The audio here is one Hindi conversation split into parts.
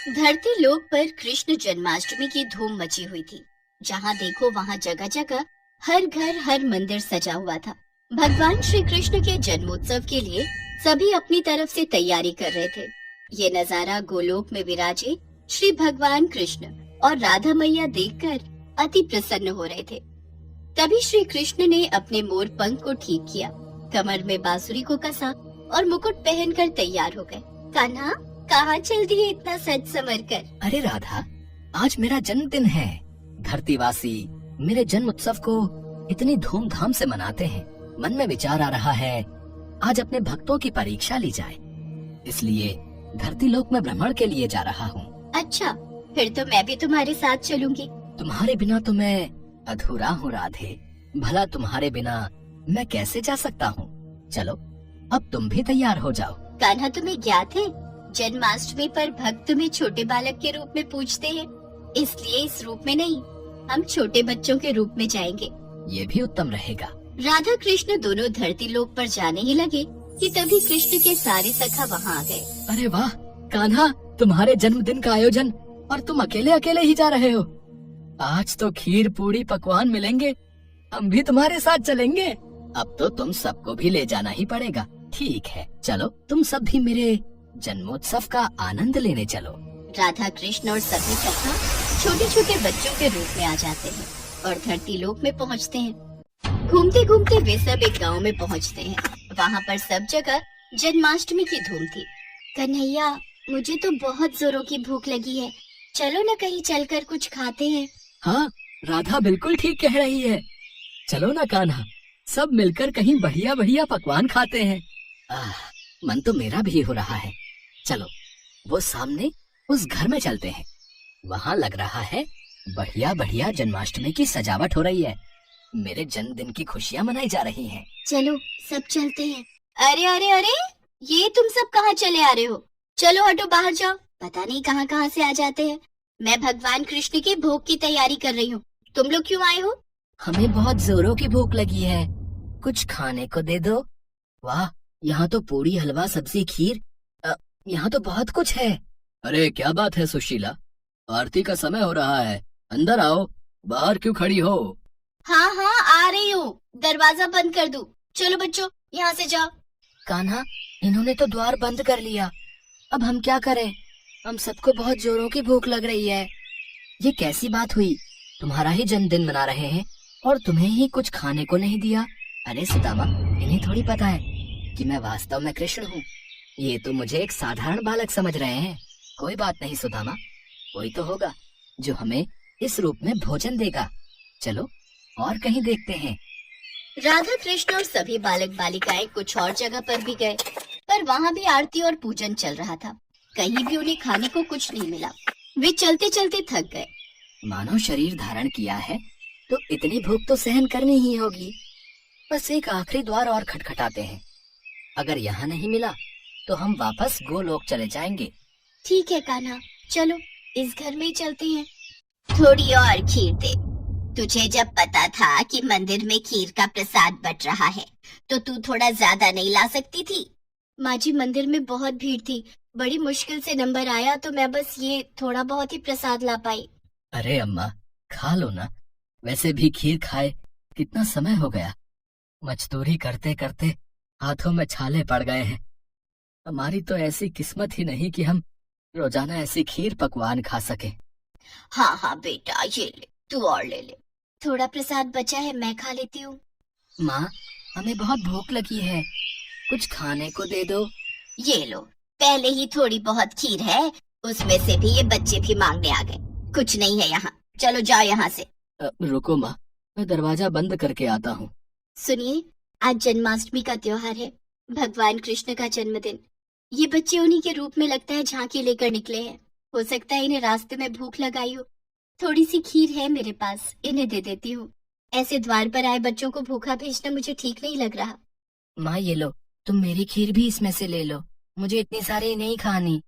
धरती लोक पर कृष्ण जन्माष्टमी की धूम मची हुई थी। जहाँ देखो वहाँ जगह जगह हर घर हर मंदिर सजा हुआ था। भगवान श्री कृष्ण के जन्मोत्सव के लिए सभी अपनी तरफ से तैयारी कर रहे थे। ये नजारा गोलोक में विराजे श्री भगवान कृष्ण और राधा मैया देखकर अति प्रसन्न हो रहे थे। तभी श्री कृष्ण ने अपने मोर पंख को ठीक किया, कमर में बांसुरी को कसा और मुकुट पहनकर तैयार हो गए। कान्हा, कहाँ चल दिए इतना सज संवर कर? अरे राधा, आज मेरा जन्मदिन है। धरतीवासी मेरे जन्म उत्सव को इतनी धूमधाम से मनाते हैं। मन में विचार आ रहा है आज अपने भक्तों की परीक्षा ली जाए, इसलिए धरती लोक में भ्रमण के लिए जा रहा हूँ। अच्छा, फिर तो मैं भी तुम्हारे साथ चलूंगी। तुम्हारे बिना तो मैं अधूरा हूँ राधे। भला तुम्हारे बिना मैं कैसे जा सकता हूँ? चलो, अब तुम भी तैयार हो जाओ। कान्हा, तुम्हें ज्ञात है जन्माष्टमी पर भक्त तुम्हें छोटे बालक के रूप में पूजते हैं, इसलिए इस रूप में नहीं, हम छोटे बच्चों के रूप में जाएंगे। ये भी उत्तम रहेगा। राधा कृष्ण दोनों धरती लोक पर जाने ही लगे कि तभी कृष्ण के सारे सखा वहाँ आ गए। अरे वाह कान्हा, तुम्हारे जन्मदिन का आयोजन और तुम अकेले अकेले ही जा रहे हो। आज तो खीर पूरी पकवान मिलेंगे, हम भी तुम्हारे साथ चलेंगे। अब तो तुम सबको भी ले जाना ही पड़ेगा। ठीक है, चलो तुम सब भी मेरे जन्मोत्सव का आनंद लेने चलो। राधा कृष्ण और सभी सखा छोटे छोटे बच्चों के रूप में आ जाते हैं और धरती लोक में पहुँचते हैं। घूमते घूमते वे सब एक गांव में पहुँचते हैं। वहाँ पर सब जगह जन्माष्टमी की धूम थी। कन्हैया, मुझे तो बहुत जोरों की भूख लगी है, चलो न कहीं चलकर कुछ खाते हैं। हाँ, राधा बिल्कुल ठीक कह रही है। चलो ना कान्हा, सब मिलकर कहीं बढ़िया बढ़िया पकवान खाते हैं। मन तो मेरा भी हो रहा है। चलो, वो सामने उस घर में चलते हैं। वहाँ लग रहा है बढ़िया बढ़िया जन्माष्टमी की सजावट हो रही है। मेरे जन्मदिन की खुशियाँ मनाई जा रही हैं। चलो, सब चलते हैं। अरे अरे अरे, ये तुम सब कहाँ चले आ रहे हो? चलो हटो, बाहर जाओ। पता नहीं कहाँ कहाँ से आ जाते हैं। मैं भगवान कृष्ण के भोग की तैयारी कर रही हूँ। तुम लोग क्यों आए हो? हमें बहुत जोरों की भूख लगी है, कुछ खाने को दे दो। वाह, यहाँ तो पूरी, हलवा, सब्जी, खीर, यहाँ तो बहुत कुछ है। अरे क्या बात है सुशीला, आरती का समय हो रहा है, अंदर आओ। बाहर क्यों खड़ी हो? हाँ हाँ, आ रही हूँ। दरवाजा बंद कर दूँ? चलो बच्चों, यहाँ से जाओ। कान्हा, इन्होंने तो द्वार बंद कर लिया, अब हम क्या करें? हम सबको बहुत जोरों की भूख लग रही है। ये कैसी बात हुई? तुम्हारा ही जन्मदिन मना रहे हैं और तुम्हें ही कुछ खाने को नहीं दिया। अरे सुदामा, इन्हें थोड़ी पता है कि मैं वास्तव में कृष्ण हूँ। ये तो मुझे एक साधारण बालक समझ रहे हैं। कोई बात नहीं सुदामा, कोई तो होगा जो हमें इस रूप में भोजन देगा। चलो और कहीं देखते हैं। राधा कृष्ण और सभी बालक बालिकाएं कुछ और जगह पर भी गए, पर वहाँ भी आरती और पूजन चल रहा था। कहीं भी उन्हें खाने को कुछ नहीं मिला। वे चलते चलते थक गए। मानव शरीर धारण किया है तो इतनी भूख तो सहन करनी ही होगी। बस एक आखिरी द्वार और खटखटाते हैं। अगर यहाँ नहीं मिला तो हम वापस गोलोक चले जाएंगे। ठीक है कान्हा, चलो इस घर में ही चलते हैं। थोड़ी और खीर दे। तुझे जब पता था कि मंदिर में खीर का प्रसाद बट रहा है तो तू थोड़ा ज्यादा नहीं ला सकती थी? माँ जी, मंदिर में बहुत भीड़ थी, बड़ी मुश्किल से नंबर आया तो मैं बस ये थोड़ा बहुत ही प्रसाद ला पाई। अरे अम्मा, खा लो ना। वैसे भी खीर खाए कितना समय हो गया। मजदूरी करते करते हाथों में छाले पड़ गए हैं। हमारी तो ऐसी किस्मत ही नहीं कि हम रोजाना ऐसी खीर पकवान खा सके। हाँ हाँ बेटा, ये ले, तू और ले ले। थोड़ा प्रसाद बचा है, मैं खा लेती हूँ। माँ, हमें बहुत भूख लगी है, कुछ खाने को दे दो। ये लो, पहले ही थोड़ी बहुत खीर है, उसमें से भी ये बच्चे भी मांगने आ गए। कुछ नहीं है यहाँ, चलो जाओ यहाँ से। रुको माँ, मैं दरवाजा बंद करके आता हूँ। सुनिए, आज जन्माष्टमी का त्योहार है, भगवान कृष्ण का जन्मदिन। ये बच्चे उन्हीं के रूप में लगता है झांकी लेकर निकले हैं। हो सकता है इन्हें रास्ते में भूख लगाई हो। थोड़ी सी खीर है मेरे पास, इन्हें दे देती हूँ। ऐसे द्वार पर आए बच्चों को भूखा भेजना मुझे ठीक नहीं लग रहा। माँ ये लो, तुम मेरी खीर भी इसमें से ले लो, मुझे इतनी सारी नहीं खानी।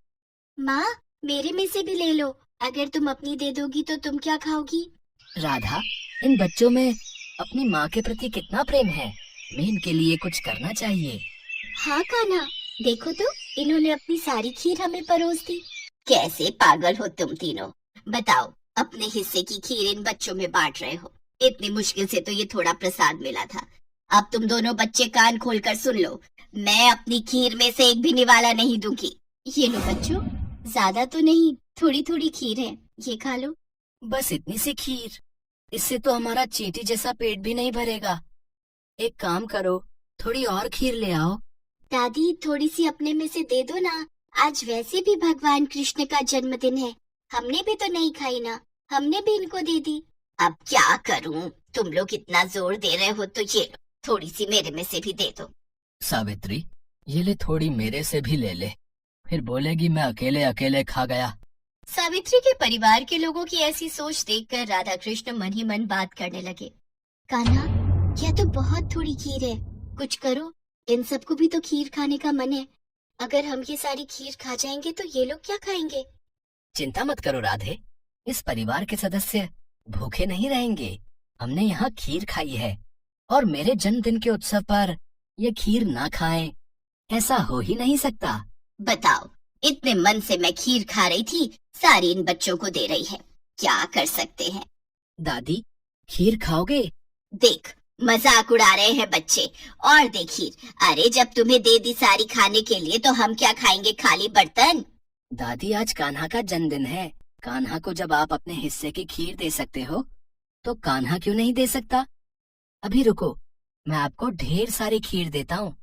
माँ, मेरे में से भी ले लो। अगर तुम अपनी दे दोगी तो तुम क्या खाओगी? राधा, इन बच्चों में अपनी माँ के प्रति कितना प्रेम है, हमें इनके लिए कुछ करना चाहिए। हाँ कान्हा, देखो तो, इन्होंने अपनी सारी खीर हमें परोस दी। कैसे पागल हो तुम तीनों। बताओ, अपने हिस्से की खीर इन बच्चों में बांट रहे हो। इतनी मुश्किल से तो ये थोड़ा प्रसाद मिला था। अब तुम दोनों बच्चे कान खोलकर सुन लो, मैं अपनी खीर में से एक भी निवाला नहीं दूंगी। ये लो बच्चों, ज्यादा तो नहीं, थोड़ी थोड़ी खीर है, ये खा लो। बस इतनी सी खीर, इससे तो हमारा चींटी जैसा पेट भी नहीं भरेगा। एक काम करो, थोड़ी और खीर ले आओ। दादी, थोड़ी सी अपने में से दे दो ना, आज वैसे भी भगवान कृष्ण का जन्मदिन है, हमने भी तो नहीं खाई ना, हमने भी इनको दे दी। अब क्या करूं, तुम लोग इतना जोर दे रहे हो तो ये लो, थोड़ी सी मेरे में से भी दे दो। सावित्री, ये ले थोड़ी मेरे से भी ले ले, फिर बोलेगी मैं अकेले अकेले खा गया। सावित्री के परिवार के लोगों की ऐसी सोच देखकर राधा कृष्ण मन ही मन बात करने लगे। कान्हा, यह तो बहुत थोड़ी खीर है, कुछ करो, इन सबको भी तो खीर खाने का मन है। अगर हम ये सारी खीर खा जाएंगे तो ये लोग क्या खाएंगे? चिंता मत करो राधे, इस परिवार के सदस्य भूखे नहीं रहेंगे। हमने यहाँ खीर खाई है और मेरे जन्मदिन के उत्सव पर ये खीर ना खाएं, ऐसा हो ही नहीं सकता। बताओ, इतने मन से मैं खीर खा रही थी, सारी इन बच्चों को दे रही है, क्या कर सकते हैं। दादी, खीर खाओगे? देख, मजाक उड़ा रहे हैं बच्चे, और दे खीर। अरे जब तुम्हें दे दी सारी खाने के लिए तो हम क्या खाएंगे, खाली बर्तन? दादी, आज कान्हा का जन्मदिन है, कान्हा को जब आप अपने हिस्से की खीर दे सकते हो तो कान्हा क्यों नहीं दे सकता? अभी रुको, मैं आपको ढेर सारी खीर देता हूँ,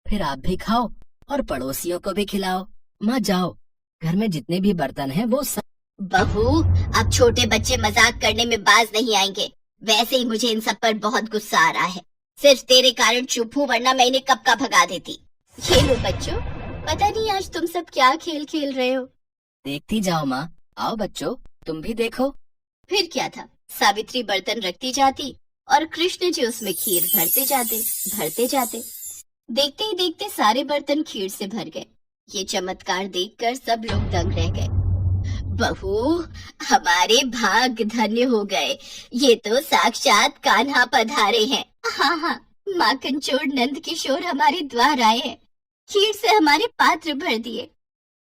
फिर आप भी खाओ और पड़ोसियों को भी खिलाओ। माँ जाओ, घर में जितने भी बर्तन हैं वो सब। बहू, अब छोटे बच्चे मजाक करने में बाज नहीं आएंगे। वैसे ही मुझे इन सब पर बहुत गुस्सा आ रहा है, सिर्फ तेरे कारण चुप हूँ, वरना मैं इन्हें कब का भगा देती। ये लो बच्चों, पता नहीं आज तुम सब क्या खेल खेल रहे हो। देखती जाओ माँ, आओ बच्चों तुम भी देखो। फिर क्या था, सावित्री बर्तन रखती जाती और कृष्ण जी उसमें खीर भरते जाते। देखते ही देखते सारे बर्तन खीर से भर गए। ये चमत्कार देखकर सब लोग दंग रह गए। बहू, हमारे भाग धन्य हो गए, ये तो साक्षात कान्हा पधारे हैं। हाँ हाँ, माखन चोर नंद किशोर हमारे द्वार आए हैं, खीर से हमारे पात्र भर दिए।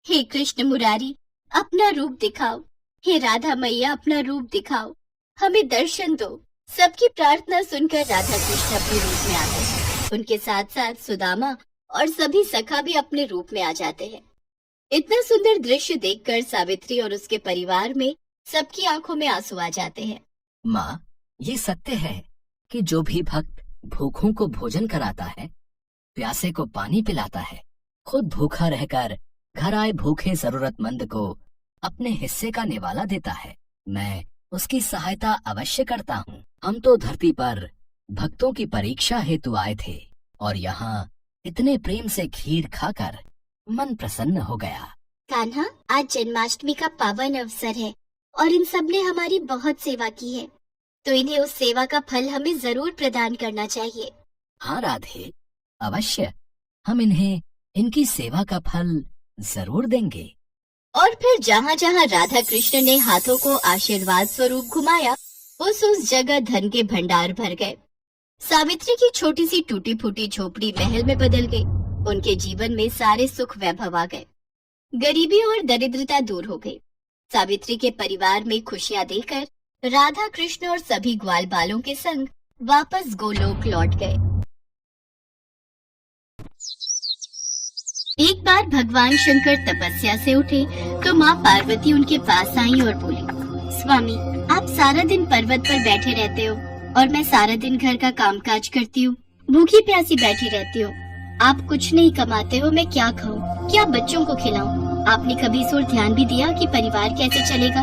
हे कृष्ण मुरारी, अपना रूप दिखाओ, हे राधा मैया अपना रूप दिखाओ, हमें दर्शन दो। सबकी प्रार्थना सुनकर राधा कृष्ण अपने रूप में आते हैं। उनके साथ साथ सुदामा और सभी सखा भी अपने रूप में आ जाते हैं। इतना सुंदर दृश्य देखकर सावित्री और उसके परिवार में सबकी आंखों में आंसू आ जाते हैं। माँ, ये सत्य है कि जो भी भक्त भूखों को भोजन कराता है, प्यासे को पानी पिलाता है, खुद भूखा रहकर घर आए भूखे जरूरतमंद को अपने हिस्से का निवाला देता है, मैं उसकी सहायता अवश्य करता हूँ। हम तो धरती पर भक्तों की परीक्षा हेतु आए थे और यहाँ इतने प्रेम से खीर खाकर मन प्रसन्न हो गया। कान्हा, आज जन्माष्टमी का पावन अवसर है और इन सब ने हमारी बहुत सेवा की है, तो इन्हें उस सेवा का फल हमें जरूर प्रदान करना चाहिए। हाँ राधे, अवश्य हम इन्हें इनकी सेवा का फल जरूर देंगे। और फिर जहाँ जहाँ राधा कृष्ण ने हाथों को आशीर्वाद स्वरूप घुमाया, उस जगह धन के भंडार भर गए। सावित्री की छोटी सी टूटी फूटी झोपड़ी महल में बदल गई। उनके जीवन में सारे सुख वैभव आ गए, गरीबी और दरिद्रता दूर हो गई। सावित्री के परिवार में खुशियाँ देखकर राधा कृष्ण और सभी ग्वाल बालों के संग वापस गोलोक लौट गए। एक बार भगवान शंकर तपस्या से उठे तो माँ पार्वती उनके पास आई और बोली, स्वामी, आप सारा दिन पर्वत पर बैठे रहते हो और मैं सारा दिन घर का कामकाज करती हूँ, भूखी प्यासी बैठी रहती हूँ। आप कुछ नहीं कमाते हो, मैं क्या खाऊं, क्या बच्चों को खिलाऊं? आपने कभी इस ओर ध्यान भी दिया कि परिवार कैसे चलेगा?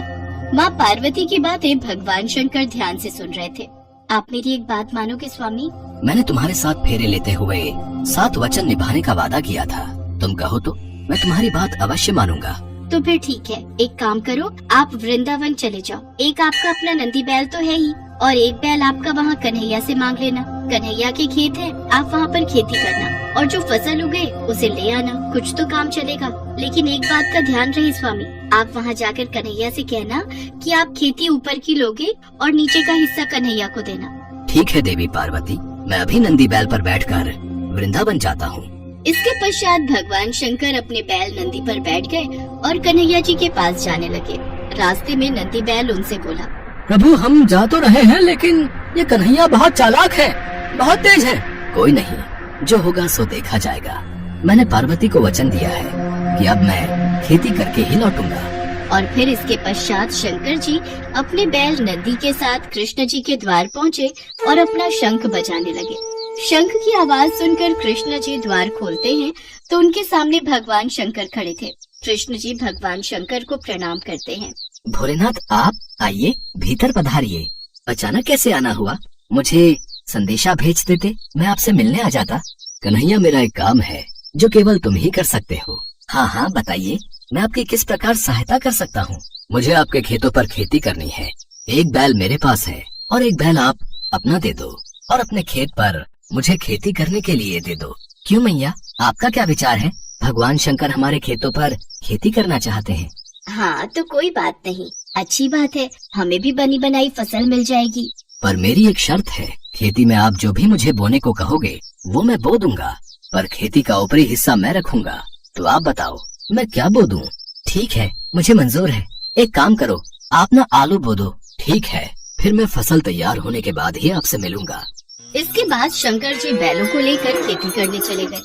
माँ पार्वती की बातें भगवान शंकर ध्यान से सुन रहे थे। आप मेरी एक बात मानोगे स्वामी? मैंने तुम्हारे साथ फेरे लेते हुए 7 वचन निभाने का वादा किया था, तुम कहो तो मैं तुम्हारी बात अवश्य मानूंगा। तो फिर ठीक है, एक काम करो, आप वृंदावन चले जाओ। एक आपका अपना नंदी बैल तो है ही, और एक बैल आपका वहाँ कन्हैया से मांग लेना। कन्हैया के खेत है, आप वहाँ पर खेती करना और जो फसल उगे उसे ले आना, कुछ तो काम चलेगा। लेकिन एक बात का ध्यान रहे स्वामी, आप वहाँ जाकर कन्हैया से कहना कि आप खेती ऊपर की लोगे और नीचे का हिस्सा कन्हैया को देना। ठीक है देवी पार्वती, मैं अभी नंदी बैल पर बैठकर वृंदावन जाता हूँ। इसके पश्चात भगवान शंकर अपने बैल नंदी पर बैठ गए और कन्हैया जी के पास जाने लगे। रास्ते में नंदी बैल उनसे बोला, प्रभु हम जा तो रहे हैं लेकिन ये कन्हैया बहुत चालाक है, बहुत तेज है। कोई नहीं, जो होगा सो देखा जाएगा। मैंने पार्वती को वचन दिया है कि अब मैं खेती करके ही लौटूंगा। और फिर इसके पश्चात शंकर जी अपने बैल नंदी के साथ कृष्ण जी के द्वार पहुँचे और अपना शंख बजाने लगे। शंख की आवाज सुनकर कृष्ण जी द्वार खोलते हैं तो उनके सामने भगवान शंकर खड़े थे। कृष्ण जी भगवान शंकर को प्रणाम करते हैं। भोलेनाथ आप आइए, भीतर पधारिए। अचानक कैसे आना हुआ? मुझे संदेशा भेज देते, मैं आपसे मिलने आ जाता। कन्हैया मेरा एक काम है जो केवल तुम ही कर सकते हो। हाँ हाँ बताइए, मैं आपकी किस प्रकार सहायता कर सकता हूँ? मुझे आपके खेतों पर खेती करनी है। एक बैल मेरे पास है और एक बैल आप अपना दे दो और अपने खेत पर मुझे खेती करने के लिए दे दो। क्यों मैया, आपका क्या विचार है? भगवान शंकर हमारे खेतों पर खेती करना चाहते हैं। हाँ तो कोई बात नहीं, अच्छी बात है, हमें भी बनी बनाई फसल मिल जाएगी। पर मेरी एक शर्त है, खेती में आप जो भी मुझे बोने को कहोगे वो मैं बो दूंगा, पर खेती का ऊपरी हिस्सा मैं रखूंगा। तो आप बताओ मैं क्या बो दूं? ठीक है, मुझे मंजूर है। एक काम करो, आप ना आलू बो दो। ठीक है, फिर मैं फसल तैयार होने के बाद ही आपसे मिलूंगा। इसके बाद शंकर जी बैलों को लेकर खेती करने चले गए।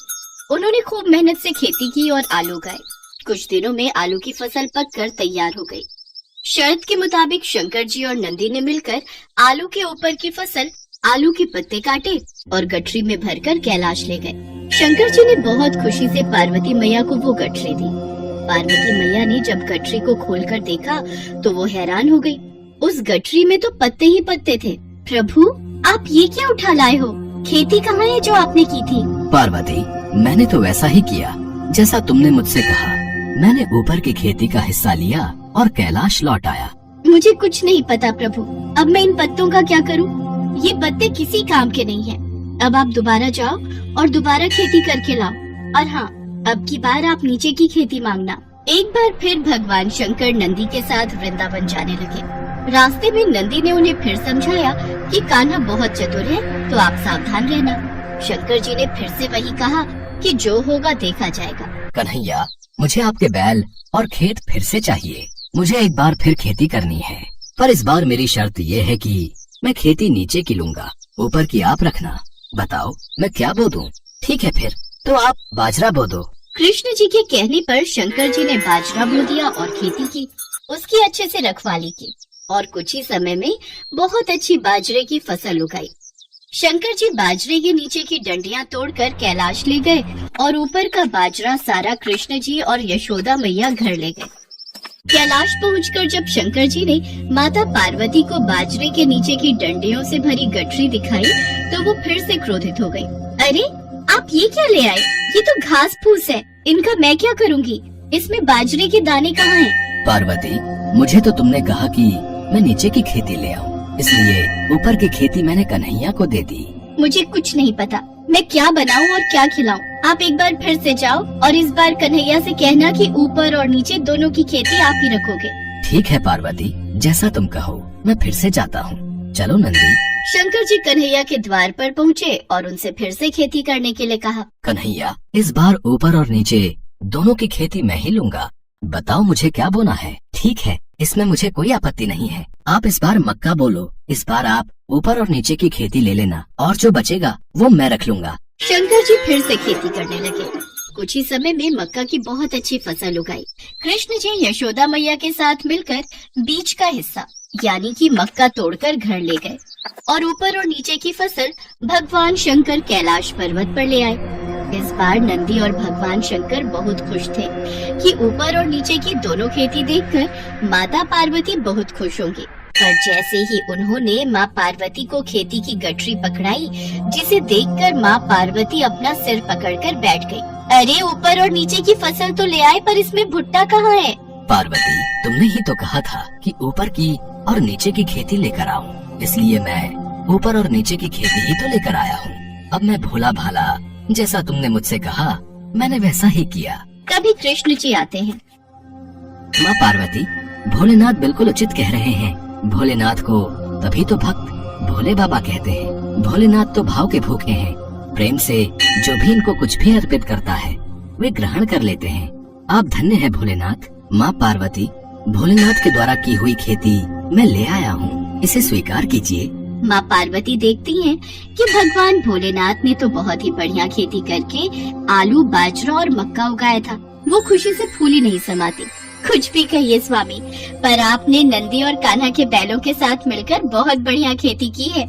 उन्होंने खूब मेहनत से खेती की और आलू उगाए। कुछ दिनों में आलू की फसल पककर तैयार हो गई। शर्त के मुताबिक शंकर जी और नंदी ने मिलकर आलू के ऊपर की फसल, आलू के पत्ते काटे और गठरी में भरकर कैलाश ले गए। शंकर जी ने बहुत खुशी से पार्वती मैया को वो गठरी दी। पार्वती मैया ने जब गठरी को खोलकर देखा तो वो हैरान हो गई। उस गठरी में तो पत्ते ही पत्ते थे। प्रभु आप ये क्या उठा लाए हो? खेती कहाँ है जो आपने की थी? पार्वती, मैंने तो वैसा ही किया जैसा तुमने मुझसे कहा। मैंने ऊपर की खेती का हिस्सा लिया और कैलाश लौट आया। मुझे कुछ नहीं पता प्रभु, अब मैं इन पत्तों का क्या करूं? ये पत्ते किसी काम के नहीं हैं। अब आप दोबारा जाओ और दोबारा खेती करके लाओ। और हाँ, अब की बार आप नीचे की खेती मांगना। एक बार फिर भगवान शंकर नंदी के साथ वृंदावन जाने लगे। रास्ते में नंदी ने उन्हें फिर समझाया कि कान्हा बहुत चतुर है, तो आप सावधान रहना। शंकर जी ने फिर से वही कहा कि जो होगा देखा जाएगा। कन्हैया, मुझे आपके बैल और खेत फिर से चाहिए। मुझे एक बार फिर खेती करनी है, पर इस बार मेरी शर्त ये है कि मैं खेती नीचे की लूंगा, ऊपर की आप रखना। बताओ मैं क्या बो दूं? ठीक है, फिर तो आप बाजरा बो दो। कृष्ण जी के कहने पर शंकर जी ने बाजरा बो दिया और खेती की। उसकी अच्छे से रखवाली की और कुछ ही समय में बहुत अच्छी बाजरे की फसल उगाई। शंकर जी बाजरे के नीचे की डंडियां तोड़कर कैलाश ले गए और ऊपर का बाजरा सारा कृष्ण जी और यशोदा मैया घर ले गए। कैलाश पहुंचकर जब शंकर जी ने माता पार्वती को बाजरे के नीचे की डंडियों से भरी गठरी दिखाई तो वो फिर से क्रोधित हो गई। अरे आप ये क्या ले आए? ये तो घास फूस है, इनका मैं क्या करूँगी? इसमें बाजरे के दाने कहाँ हैं? पार्वती, मुझे तो तुमने कहा कि मैं नीचे की खेती ले आऊं, इसलिए ऊपर की खेती मैंने कन्हैया को दे दी। मुझे कुछ नहीं पता, मैं क्या बनाऊं और क्या खिलाऊं। आप एक बार फिर से जाओ और इस बार कन्हैया से कहना कि ऊपर और नीचे दोनों की खेती आप ही रखोगे। ठीक है पार्वती, जैसा तुम कहो, मैं फिर से जाता हूँ। चलो नंदी। शंकर जी कन्हैया के द्वार पर पहुँचे और उनसे फिर से खेती करने के लिए कहा। कन्हैया, इस बार ऊपर और नीचे दोनों की खेती मैं ही लूंगा। बताओ मुझे क्या बोना है? ठीक है, इसमें मुझे कोई आपत्ति नहीं है। आप इस बार मक्का बोलो। इस बार आप ऊपर और नीचे की खेती ले लेना और जो बचेगा वो मैं रख लूंगा। शंकर जी फिर से खेती करने लगे। कुछ ही समय में मक्का की बहुत अच्छी फसल उगाई। कृष्ण जी यशोदा मैया के साथ मिलकर बीच का हिस्सा यानी कि मक्का तोड़कर घर ले गए और ऊपर और नीचे की फसल भगवान शंकर कैलाश पर्वत पर ले आए। इस बार नंदी और भगवान शंकर बहुत खुश थे कि ऊपर और नीचे की दोनों खेती देखकर माता पार्वती बहुत खुश होंगी। पर जैसे ही उन्होंने माँ पार्वती को खेती की गठरी पकड़ाई, जिसे देखकर माँ पार्वती अपना सिर पकड़कर बैठ गई। अरे ऊपर और नीचे की फसल तो ले आए, पर इसमें भुट्टा कहाँ है? पार्वती, तुमने ही तो कहा था कि ऊपर की और नीचे की खेती लेकर आऊं, इसलिए मैं ऊपर और नीचे की खेती ही तो लेकर आया हूँ। अब मैं भोला भाला जैसा तुमने मुझसे कहा मैंने वैसा ही किया। तभी कृष्ण जी आते हैं। माँ पार्वती, भोलेनाथ बिल्कुल उचित कह रहे हैं। भोलेनाथ को तभी तो भक्त भोले बाबा कहते हैं। भोलेनाथ तो भाव के भूखे हैं। प्रेम से जो भी इनको कुछ भी अर्पित करता है वे ग्रहण कर लेते हैं। आप धन्य हैं भोलेनाथ। माँ पार्वती, भोलेनाथ के द्वारा की हुई खेती मैं ले आया हूँ, इसे स्वीकार कीजिए। माँ पार्वती देखती हैं कि भगवान भोलेनाथ ने तो बहुत ही बढ़िया खेती करके आलू, बाजरा और मक्का उगाया था। वो खुशी से फूली नहीं समाती। कुछ भी कहिए स्वामी, पर आपने नंदी और कान्हा के बैलों के साथ मिलकर बहुत बढ़िया खेती की है।